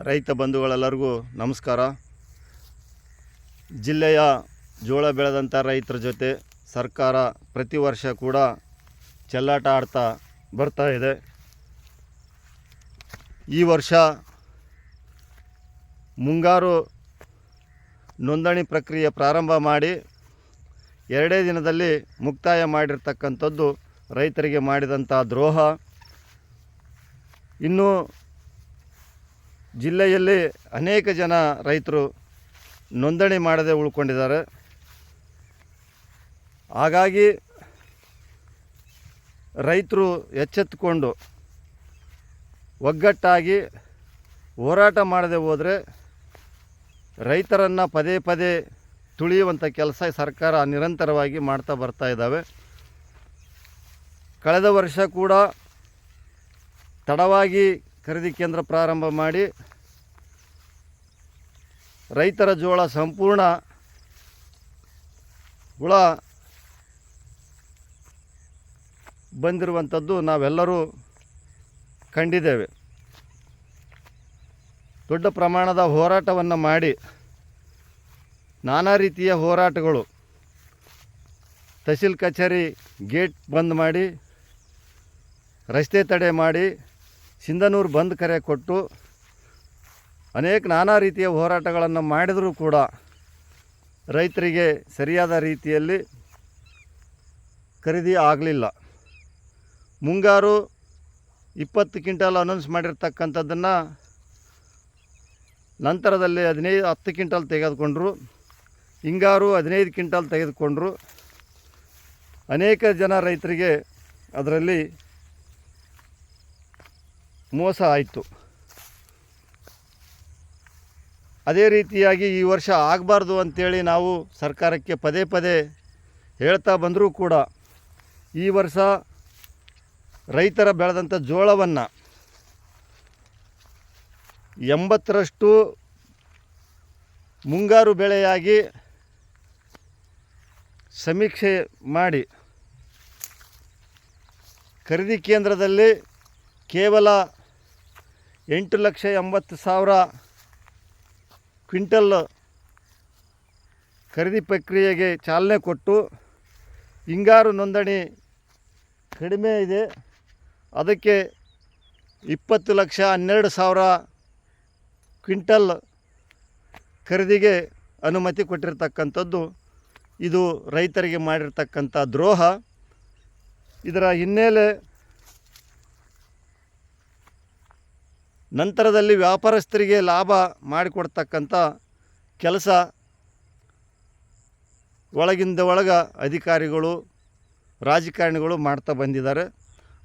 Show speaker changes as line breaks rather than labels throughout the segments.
ರೈತ ಬಂಧುಗಳೆಲ್ಲರಿಗೂ ನಮಸ್ಕಾರ. ಜಿಲ್ಲೆಯ ಜೋಳ ಬೆಳೆದಂಥ ರೈತರ ಜೊತೆ ಸರ್ಕಾರ ಪ್ರತಿ ವರ್ಷ ಕೂಡ ಚೆಲ್ಲಾಟ ಆಡ್ತಾ ಬರ್ತಾ ಇದೆ. ಈ ವರ್ಷ ಮುಂಗಾರು ನೋಂದಣಿ ಪ್ರಕ್ರಿಯೆ ಪ್ರಾರಂಭ ಮಾಡಿ 2 ದಿನದಲ್ಲಿ ಮುಕ್ತಾಯ ಮಾಡಿರ್ತಕ್ಕಂಥದ್ದು ರೈತರಿಗೆ ಮಾಡಿದಂಥ ದ್ರೋಹ. ಇನ್ನು ಜಿಲ್ಲೆಯಲ್ಲಿ ಅನೇಕ ಜನ ರೈತರು ನೋಂದಣಿ ಮಾಡದೆ ಉಳ್ಕೊಂಡಿದ್ದಾರೆ. ಹಾಗಾಗಿ ರೈತರು ಎಚ್ಚೆತ್ತುಕೊಂಡು ಒಗ್ಗಟ್ಟಾಗಿ ಹೋರಾಟ ಮಾಡದೆ ಹೋದರೆ ರೈತರನ್ನು ಪದೇ ಪದೇ ತುಳಿಯುವಂಥ ಕೆಲಸ ಸರ್ಕಾರ ನಿರಂತರವಾಗಿ ಮಾಡ್ತಾ ಬರ್ತಾ ಇದ್ದಾವೆ. ಕಳೆದ ವರ್ಷ ಕೂಡ ತಡವಾಗಿ ಖರೀದಿ ಕೇಂದ್ರ ಪ್ರಾರಂಭ ಮಾಡಿ ರೈತರ ಜೋಳ ಸಂಪೂರ್ಣ ಹುಳ ಬಂದಿರುವಂಥದ್ದು ನಾವೆಲ್ಲರೂ ಕಂಡಿದ್ದೇವೆ. ದೊಡ್ಡ ಪ್ರಮಾಣದ ಹೋರಾಟವನ್ನು ಮಾಡಿ ನಾನಾ ರೀತಿಯ ಹೋರಾಟಗಳು, ತಹಸೀಲ್ ಕಚೇರಿ ಗೇಟ್ ಬಂದ್ ಮಾಡಿ, ರಸ್ತೆ ತಡೆ ಮಾಡಿ, ಸಿಂಧನೂರು ಬಂದ್ ಕರೆ ಕೊಟ್ಟು ಅನೇಕ ನಾನಾ ರೀತಿಯ ಹೋರಾಟಗಳನ್ನು ಮಾಡಿದರೂ ಕೂಡ ರೈತರಿಗೆ ಸರಿಯಾದ ರೀತಿಯಲ್ಲಿ ಖರೀದಿ ಆಗಲಿಲ್ಲ. ಮುಂಗಾರು 20 ಕ್ವಿಂಟಲ್ ಅನೌನ್ಸ್ ಮಾಡಿರ್ತಕ್ಕಂಥದ್ದನ್ನು ನಂತರದಲ್ಲಿ 10 ಕ್ವಿಂಟಲ್ ತೆಗೆದುಕೊಂಡ್ರು. ಹಿಂಗಾರು 15 ಕ್ವಿಂಟಲ್ ತೆಗೆದುಕೊಂಡ್ರು. ಅನೇಕ ಜನ ರೈತರಿಗೆ ಅದರಲ್ಲಿ ಮೋಸ ಆಯಿತು. ಅದೇ ರೀತಿಯಾಗಿ ಈ ವರ್ಷ ಆಗಬಾರ್ದು ಅಂಥೇಳಿ ನಾವು ಸರ್ಕಾರಕ್ಕೆ ಪದೇ ಪದೇ ಹೇಳ್ತಾ ಬಂದರೂ ಕೂಡ ಈ ವರ್ಷ ರೈತರ ಬೆಳೆದಂಥ ಜೋಳವನ್ನು 80% ಮುಂಗಾರು ಬೆಳೆಯಾಗಿ ಸಮೀಕ್ಷೆ ಮಾಡಿ ಖರೀದಿ ಕೇಂದ್ರದಲ್ಲಿ ಕೇವಲ 8,80,000 ಕ್ವಿಂಟಲ್ ಖರೀದಿ ಪ್ರಕ್ರಿಯೆಗೆ ಚಾಲನೆ ಕೊಟ್ಟು, ಹಿಂಗಾರು ನೋಂದಣಿ ಕಡಿಮೆ ಇದೆ, ಅದಕ್ಕೆ 20,12,000 ಕ್ವಿಂಟಲ್ ಖರೀದಿಗೆ ಅನುಮತಿ ಕೊಟ್ಟಿರ್ತಕ್ಕಂಥದ್ದು ಇದು ರೈತರಿಗೆ ಮಾಡಿರ್ತಕ್ಕಂಥ ದ್ರೋಹ. ಇದರ ಹಿನ್ನೆಲೆ ನಂತರದಲ್ಲಿ ವ್ಯಾಪಾರಸ್ಥರಿಗೆ ಲಾಭ ಮಾಡಿಕೊಡ್ತಕ್ಕಂಥ ಕೆಲಸ ಒಳಗಿಂದ ಅಧಿಕಾರಿಗಳು, ರಾಜಕಾರಣಿಗಳು ಮಾಡ್ತಾ ಬಂದಿದ್ದಾರೆ.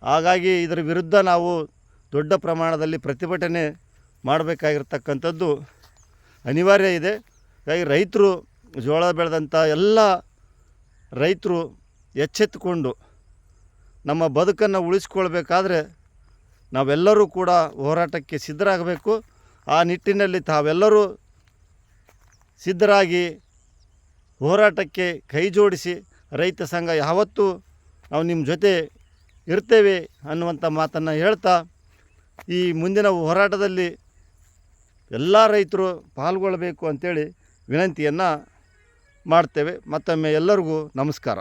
ಹಾಗಾಗಿ ಇದರ ವಿರುದ್ಧ ನಾವು ದೊಡ್ಡ ಪ್ರಮಾಣದಲ್ಲಿ ಪ್ರತಿಭಟನೆ ಮಾಡಬೇಕಾಗಿರ್ತಕ್ಕಂಥದ್ದು ಅನಿವಾರ್ಯ ಇದೆ. ಹಾಗಾಗಿ ರೈತರು, ಜೋಳ ಬೆಳೆದಂಥ ಎಲ್ಲ ರೈತರು ಎಚ್ಚೆತ್ತುಕೊಂಡು ನಮ್ಮ ಬದುಕನ್ನು ಉಳಿಸ್ಕೊಳ್ಬೇಕಾದ್ರೆ ನಾವೆಲ್ಲರೂ ಕೂಡ ಹೋರಾಟಕ್ಕೆ ಸಿದ್ಧರಾಗಬೇಕು. ಆ ನಿಟ್ಟಿನಲ್ಲಿ ತಾವೆಲ್ಲರೂ ಸಿದ್ಧರಾಗಿ ಹೋರಾಟಕ್ಕೆ ಕೈ ಜೋಡಿಸಿ, ರೈತ ಸಂಘ ಯಾವತ್ತೂ ನಾವು ನಿಮ್ಮ ಜೊತೆ ಇರ್ತೇವೆ ಅನ್ನುವಂಥ ಮಾತನ್ನು ಹೇಳ್ತಾ, ಈ ಮುಂದಿನ ಹೋರಾಟದಲ್ಲಿ ಎಲ್ಲ ರೈತರು ಪಾಲ್ಗೊಳ್ಳಬೇಕು ಅಂಥೇಳಿ ವಿನಂತಿಯನ್ನು ಮಾಡ್ತೇವೆ. ಮತ್ತೊಮ್ಮೆ ಎಲ್ಲರಿಗೂ ನಮಸ್ಕಾರ.